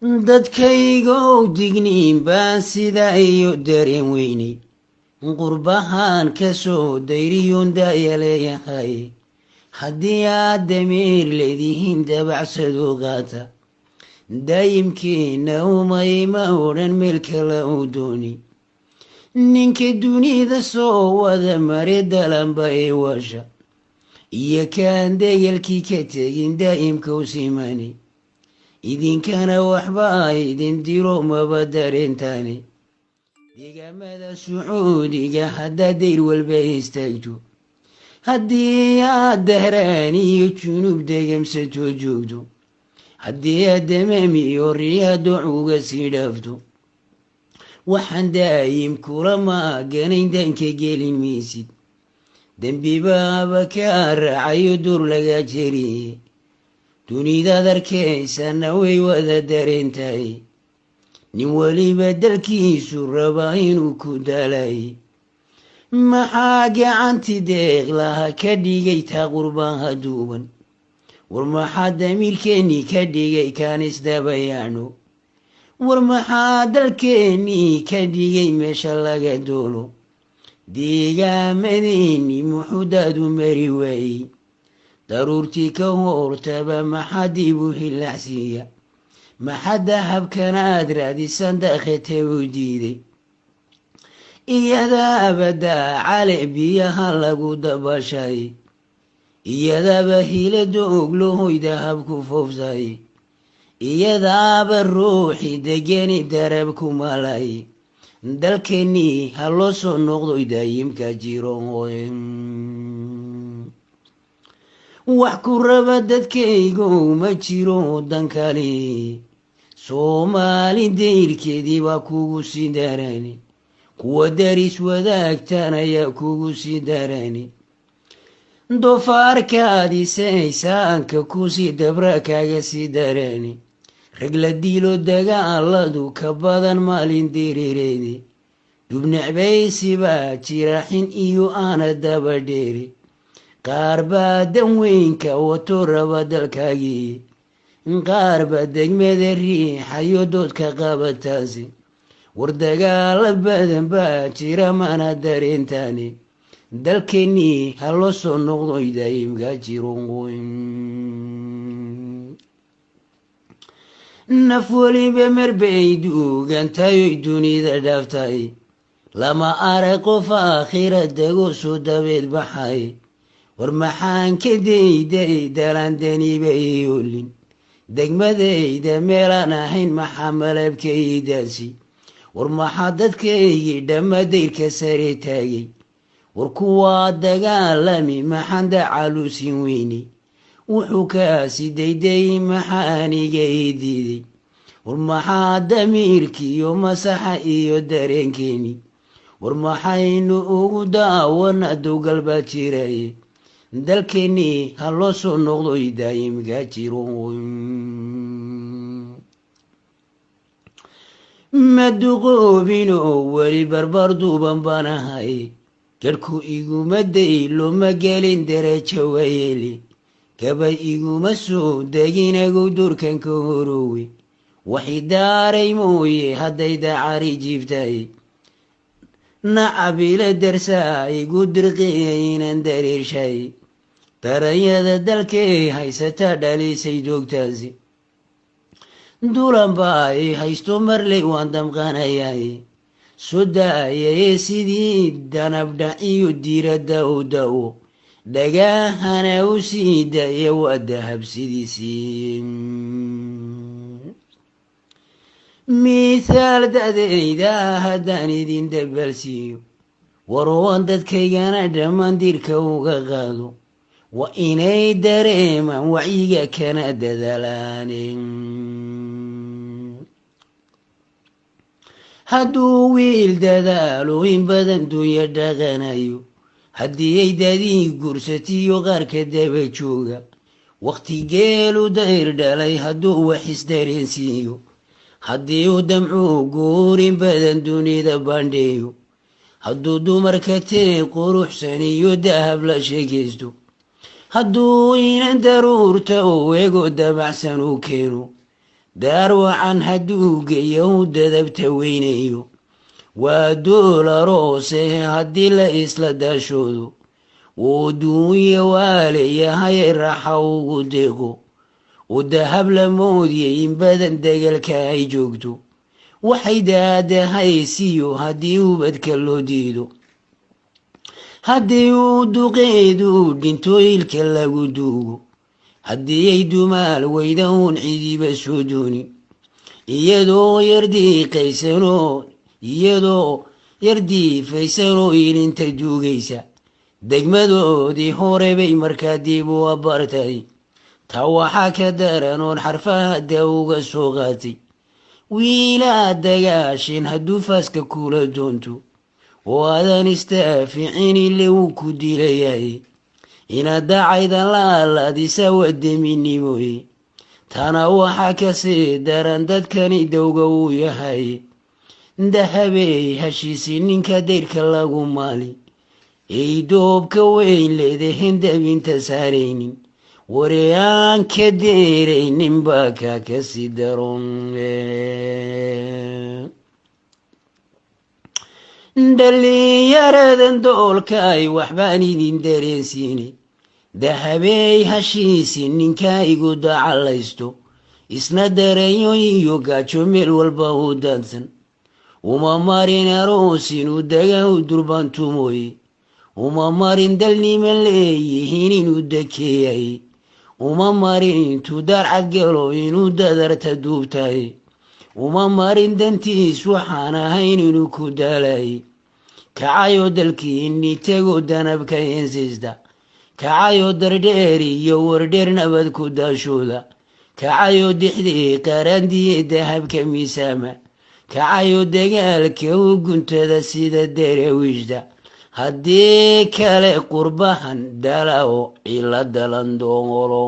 dadkaygow digniin baan sidaa iyo dareen weynay qurbahaan ka soo dayriyuun daaya leeyahay haddii aad damiir leedihiin dabacsado qaata daayimkiina umayma odhan meel kale u dooni ninka dunida soo wada mare dalanba ee washa iyo kaan degelkii ka tegin daa'imka u simani idinkana waxba idin diro maba dareentaani deegaamada sacuudiga haddaad dayr walba istaagto haddii aad dahraan iyo junub degamsatoo joogto haddii aad damaam iyo riyaado uga sii dhaafto waxaan daayim kula maaganayn danka gelin maysid dembibaaba kaa raacayo dur laga jeriye dunidaad arkaysana way wada dareentahay nin weliba dalkiisu rabaa inuu ku daalay maxaa gacanti deeq laha ka dhigay taa qurbaha duuban war maxaa damiirkeennii ka dhigay kaan isdabayaano war maxaa dalkeennii ka dhigay meesha laga doolo deegaamadeennii muxuu daadu mari waayey daruurtii ka hortaba maxaa dib u hilaacsiiya maxaa dahabkanaad raadisan dakhete u diiday iyadaaba daacale biyaha lagu dabashay iyadaaba hilada oglohoy dahab ku foofsay iyadaaba ruuxi degeni darab ku malay dalkeennii ha loo soo noqdoy daayimka jiro wax ku raba dadkaygow ma jiro dankali soomaali dayrkeedii baa kugu sii darani kuwa daris wadaagtaan ayaa kugu sii darani doofaarkaadiisaysaanka kusii dabra kaaga sii darani rag la dilo dagaaladu ka badan maalin diriireedi dubnacbaysibaa jiraaxin iyo aana daba dheeri qaar baa dan weynka wato raba dalkaagii qaar baa degmada riixayo doodka qabataasi war dagaala badan baa jira mana dareentaani dalkeennii ha loo soo noqdoy daayimka jiro naf weliba marbay duugantayoy dunida dhaaftay lama arag qof aakhira dego soo dabeed baxay war maxaan ka dayday dalandaniba iyoolin degmadayda meelaan ahayn maxaa malabkaydaasi war maxaa dadkaygii dhamma dayrka sare taagay war kuwaa dagaalami maxaan dacaluusin weyne wuxuu kaasi dayday maxaa aniga ii diiday war maxaa damiirkiiyo masaxa iyo dareenkeeni war maxaynu ugu daawana dowgal baa jiraye dalkeennii ha loo soo noqdoy daayimka jiro ma duqoobinoo weli barbar duuban banahay garhku iguma daylo ma gelin darajo wayeli gaba iguma soo deginagow durkan ka horowe waxi daaray mooye hadday dacari jiibtay nacabila darsaa igu dirqiya inaan dareershay daranyada dalkay haysata dhalisay doogtaasi dulan baa i haysto marley waan damqanayay soo daayaye sidii danabdhac iyo diiradda u da-o dhagahana u sii daye waa dahab sidiisii mithaal da-dayda haddaan idin dabalsiiyo warwan dadkaygana dhammaan dirka uga qaado waa inay dareemaan wacyiga kana dadaalaan hadduu wiil dadaalo in badan dunya dhaqanayo haddii ay dadii gursatiyo qaarka daba jooga waqti geelu dayr dhalay hadduu wax isdareensiiyo haddii uu damcuu guurin badan dunida bandheeyo hadduu dumarka tee quruxsan iyo dahab la sheegaysto hadduu inan daruurta u ego dabacsan u keeno daarwacan hadduu geeyo dadabta weynayo waa doola roose haddii la isla daashoodo wuu duunya waa leeyahay raaxa ugu deeqo oo dahab la moodiyay in badan degalka ay joogto waxay daadahaysiyo haddii ubadka loo diido haddii uu duqeedu dhinto ilka lagu duugo haddii ay dumaal weyda uun cidiba soo doonin iyadoo yardiifaysanoo ilinta duugaysa degmadoodii hore bay markaa dib u abartay taa waxaa ka daran oon xarfahada uga soo qaatay wiilaa dagaashin hadduu faaska kula doonto oo aadan istaaficin ile wuu ku dilayahay inaad dacaydan laalaadisa wadaminimoye tana waxaa kasii daran dadkani dowga uu yahay dahabey heshiisi ninka dayrka lagu maali ay doobka weyn leedahen dabinta saaraynin wari aan ka deeraynin baa kaa kasii daron dhalinyaradan doolka ay waxbaan idin dareensiinay dahabey heshiisi ninka igu dacalaysto isna dareeyo iyo gaajo meel walba u daadsan uma marin aroos inuu dagahu durbantumooye uma marin dalnima leeyihiin inuu dakeeyay uma marin intuu darcad galo inuu dadarta duubtaye uma marin dantiis waxaan ahayn inuu ku daalay kacayo dalkiini tego danabka insiista kacayo dardheer iyo wardheer nabad ku daashooda kacayo dixdii qarandiye dahabka miisaama kacayo dagaalka u guntada sida darawiishda haddii kale qurbahan dalao ila dalan doongolo